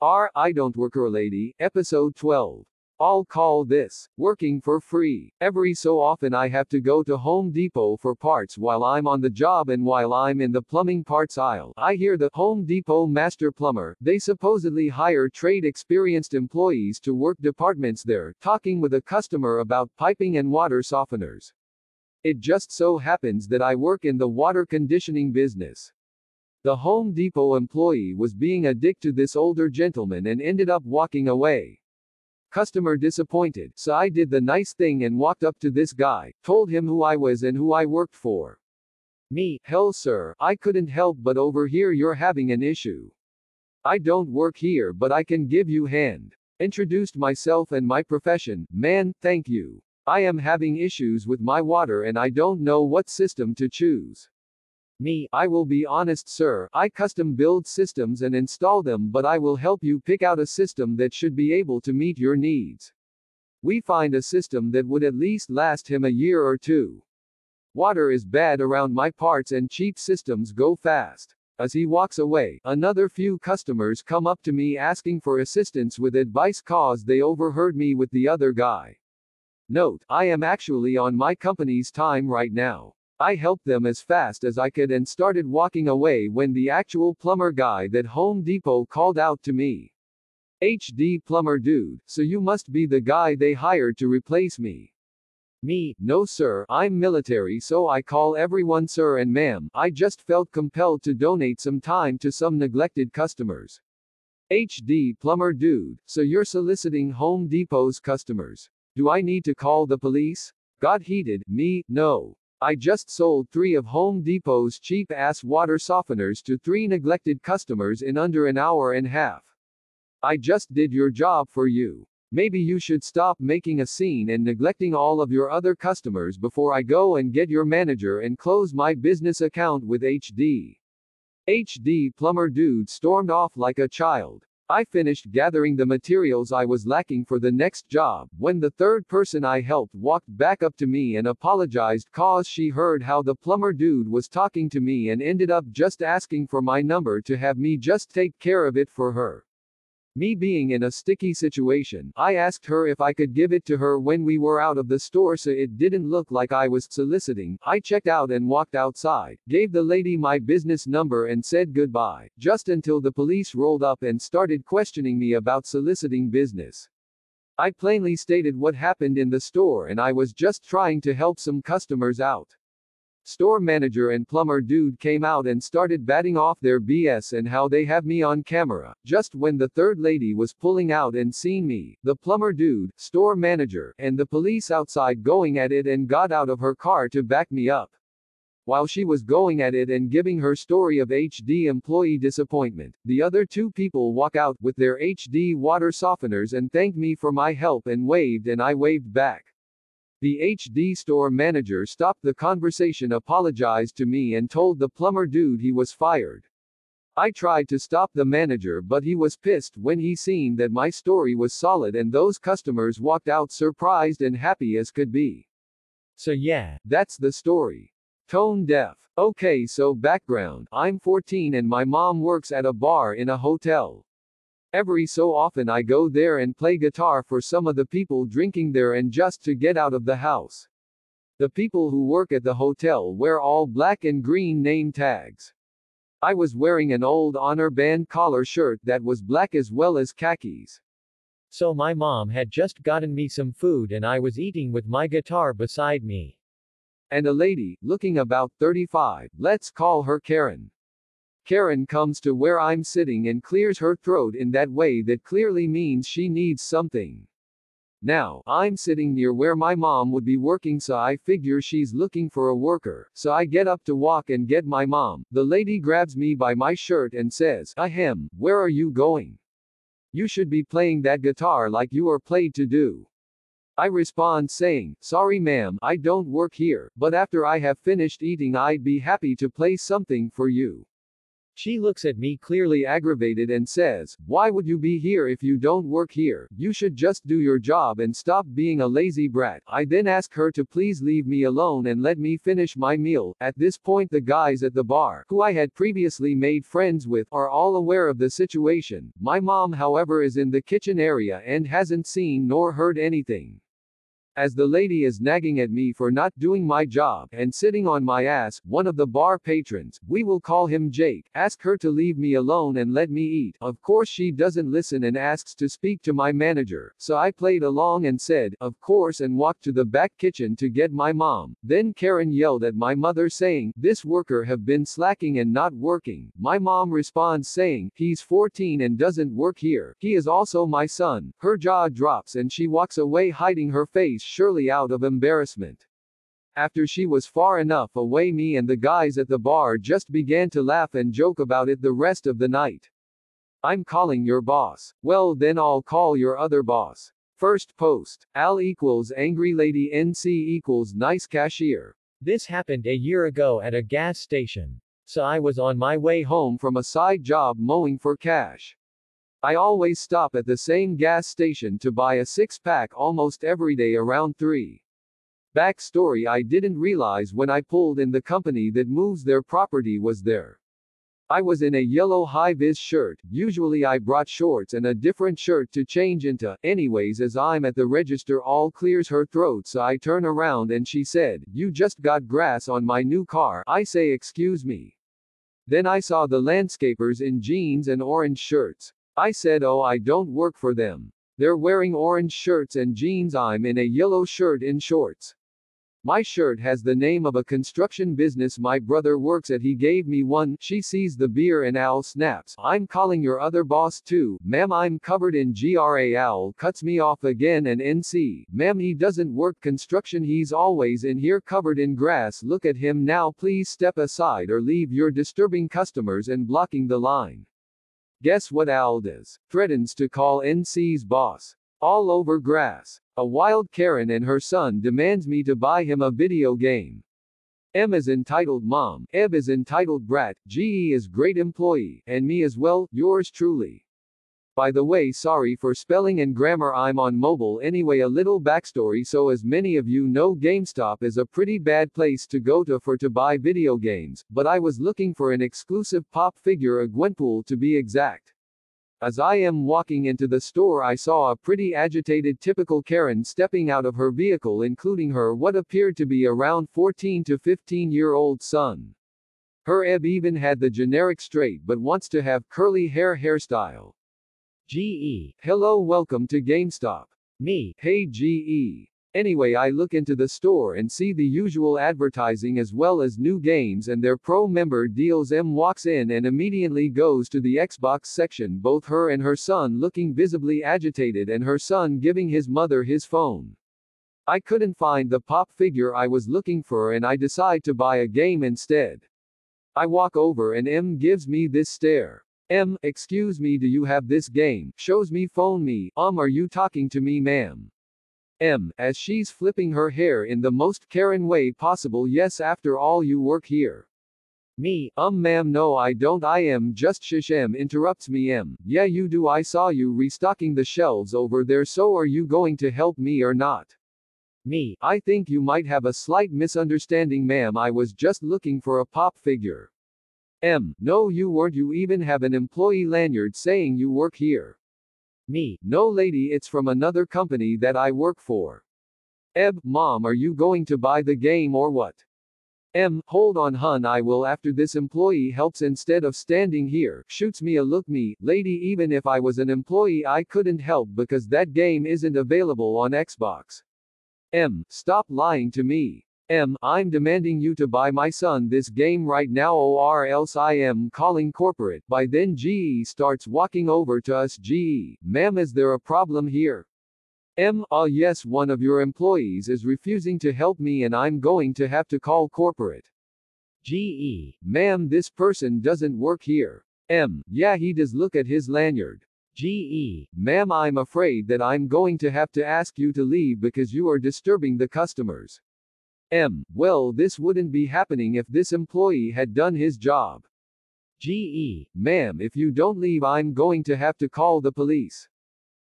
IDontWorkHereLady, Episode 12. I'll call this working for free. Every so often I have to go to Home Depot for parts while I'm on the job, and while I'm in the plumbing parts aisle, I hear the Home Depot master plumber, they supposedly hire trade experienced employees to work departments there, talking with a customer about piping and water softeners. It just so happens that I work in the water conditioning business. The Home Depot employee was being a dick to this older gentleman and ended up walking away. Customer disappointed, so I did the nice thing and walked up to this guy, told him who I was and who I worked for. Me, hell sir, I couldn't help but overhear you're having an issue. I don't work here but I can give you hand. Introduced myself and my profession, man, thank you. I am having issues with my water and I don't know what system to choose. Me, I will be honest sir, I custom build systems and install them, but I will help you pick out a system that should be able to meet your needs. We find a system that would at least last him a year or two. Water is bad around my parts and cheap systems go fast. As he walks away, another few customers come up to me asking for assistance with advice cause they overheard me with the other guy. Note, I am actually on my company's time right now. I helped them as fast as I could and started walking away when the actual plumber guy that Home Depot called out to me. HD plumber dude, so you must be the guy they hired to replace me. Me, no sir, I'm military so I call everyone sir and ma'am, I just felt compelled to donate some time to some neglected customers. HD plumber dude, so you're soliciting Home Depot's customers. Do I need to call the police? Got heated, me, no. I just sold 3 of Home Depot's cheap-ass water softeners to 3 neglected customers in under an hour and a half. I just did your job for you. Maybe you should stop making a scene and neglecting all of your other customers before I go and get your manager and close my business account with HD. HD plumber dude stormed off like a child. I finished gathering the materials I was lacking for the next job, when the third person I helped walked back up to me and apologized cause she heard how the plumber dude was talking to me and ended up just asking for my number to have me just take care of it for her. Me being in a sticky situation, I asked her if I could give it to her when we were out of the store so it didn't look like I was soliciting. I checked out and walked outside, gave the lady my business number and said goodbye, just until the police rolled up and started questioning me about soliciting business. I plainly stated what happened in the store and I was just trying to help some customers out. Store manager and plumber dude came out and started batting off their BS and how they have me on camera. Just when the third lady was pulling out and seen me, the plumber dude, store manager, and the police outside going at it and got out of her car to back me up. While she was going at it and giving her story of HD employee disappointment, the other 2 people walk out with their HD water softeners and thanked me for my help and waved and I waved back. The HD store manager stopped the conversation, apologized to me and told the plumber dude he was fired. I tried to stop the manager but he was pissed when he seen that my story was solid and those customers walked out surprised and happy as could be. So yeah, that's the story. Tone deaf. Okay, so background, I'm 14 and my mom works at a bar in a hotel. Every so often I go there and play guitar for some of the people drinking there and just to get out of the house. The people who work at the hotel wear all black and green name tags. I was wearing an old honor band collar shirt that was black as well as khakis. So my mom had just gotten me some food and I was eating with my guitar beside me. And a lady, looking about 35, let's call her Karen. Karen comes to where I'm sitting and clears her throat in that way that clearly means she needs something. Now, I'm sitting near where my mom would be working so I figure she's looking for a worker, so I get up to walk and get my mom. The lady grabs me by my shirt and says, "Ahem, where are you going? You should be playing that guitar like you are paid to do." I respond saying, "Sorry ma'am, I don't work here, but after I have finished eating I'd be happy to play something for you." She looks at me clearly aggravated and says, "Why would you be here if you don't work here? You should just do your job and stop being a lazy brat." I then ask her to please leave me alone and let me finish my meal. At this point the guys at the bar, who I had previously made friends with, are all aware of the situation. My mom, however, is in the kitchen area and hasn't seen nor heard anything. As the lady is nagging at me for not doing my job and sitting on my ass, one of the bar patrons, we will call him Jake, asks her to leave me alone and let me eat. Of course she doesn't listen and asks to speak to my manager, so I played along and said, "Of course," and walked to the back kitchen to get my mom. Then Karen yelled at my mother saying, "This worker have been slacking and not working." My mom responds saying, "He's 14 and doesn't work here. He is also my son." Her jaw drops and she walks away hiding her face surely out of embarrassment. After she was far enough away, me and the guys at the bar just began to laugh and joke about it the rest of the night. "I'm calling your boss." "Well then I'll call your other boss." First post. Al equals angry lady NC equals nice cashier. This happened a year ago at a gas station. So I was on my way home from a side job mowing for cash. I always stop at the same gas station to buy a 6-pack almost every day around 3. Backstory: I didn't realize when I pulled in the company that moves their property was there. I was in a yellow high-vis shirt, usually I brought shorts and a different shirt to change into. Anyways, as I'm at the register, all clears her throat, so I turn around and she said, "You just got grass on my new car." I say, "Excuse me." Then I saw the landscapers in jeans and orange shirts. I said, "Oh, I don't work for them. They're wearing orange shirts and jeans. I'm in a yellow shirt and shorts. My shirt has the name of a construction business my brother works at. He gave me one." She sees the beer and Al snaps, "I'm calling your other boss too." "Ma'am, I'm covered in GRA." Al cuts me off again and NC, "Ma'am, he doesn't work construction. He's always in here covered in grass. Look at him now. Please step aside or leave. You're disturbing customers and blocking the line." Guess what Al does? Threatens to call NC's boss. All over grass. A wild Karen and her son demands me to buy him a video game. M is entitled mom, Eb is entitled brat, GE is great employee, and me as well, yours truly. By the way, sorry for spelling and grammar. I'm on mobile anyway. A little backstory: so as many of you know, GameStop is a pretty bad place to go to buy video games, but I was looking for an exclusive pop figure, a Gwenpool to be exact. As I am walking into the store, I saw a pretty agitated typical Karen stepping out of her vehicle, including her what appeared to be around 14 to 15-year-old son. Her Eb even had the generic straight but wants to have curly hair hairstyle. GE. Hello, welcome to GameStop. Me. Hey GE. Anyway, I look into the store and see the usual advertising as well as new games and their pro member deals. M walks in and immediately goes to the Xbox section, both her and her son looking visibly agitated and her son giving his mother his phone. I couldn't find the pop figure I was looking for and I decide to buy a game instead. I walk over and M gives me this stare. M, excuse me, do you have this game? Shows me phone. Me, are you talking to me, ma'am? M, as she's flipping her hair in the most Karen way possible. Yes, after all, you work here. Me, ma'am, no I don't. I am just shush. M interrupts me. M, yeah you do. I saw you restocking the shelves over there, so are you going to help me or not? Me, I think you might have a slight misunderstanding, ma'am. I was just looking for a pop figure. M, no you weren't. You even have an employee lanyard saying you work here. Me, no lady, it's from another company that I work for. Eb, mom, are you going to buy the game or what? M, hold on hun, I will after this. Employee helps instead of standing here, shoots me a look. Me, lady, even if I was an employee I couldn't help because that game isn't available on Xbox. M, stop lying to me. M, I'm demanding you to buy my son this game right now or else I am calling corporate. By then GE starts walking over to us. GE, ma'am, is there a problem here? M, yes, one of your employees is refusing to help me and I'm going to have to call corporate. GE, ma'am, this person doesn't work here. M, yeah he does. Look at his lanyard. GE, ma'am, I'm afraid that I'm going to have to ask you to leave because you are disturbing the customers. M, well, this wouldn't be happening if this employee had done his job. GE. Ma'am, if you don't leave, I'm going to have to call the police.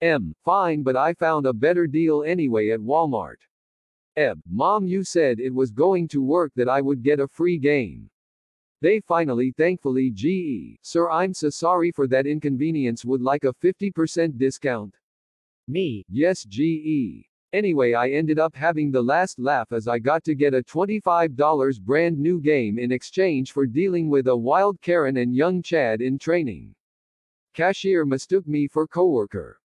M. Fine, but I found a better deal anyway at Walmart. Mom, you said it was going to work that I would get a free game. They finally, thankfully. GE. Sir, I'm so sorry for that inconvenience. Would like a 50% discount? Me. Yes, GE. Anyway, I ended up having the last laugh as I got to get a $25 brand new game in exchange for dealing with a wild Karen and young Chad in training. Cashier mistook me for coworker.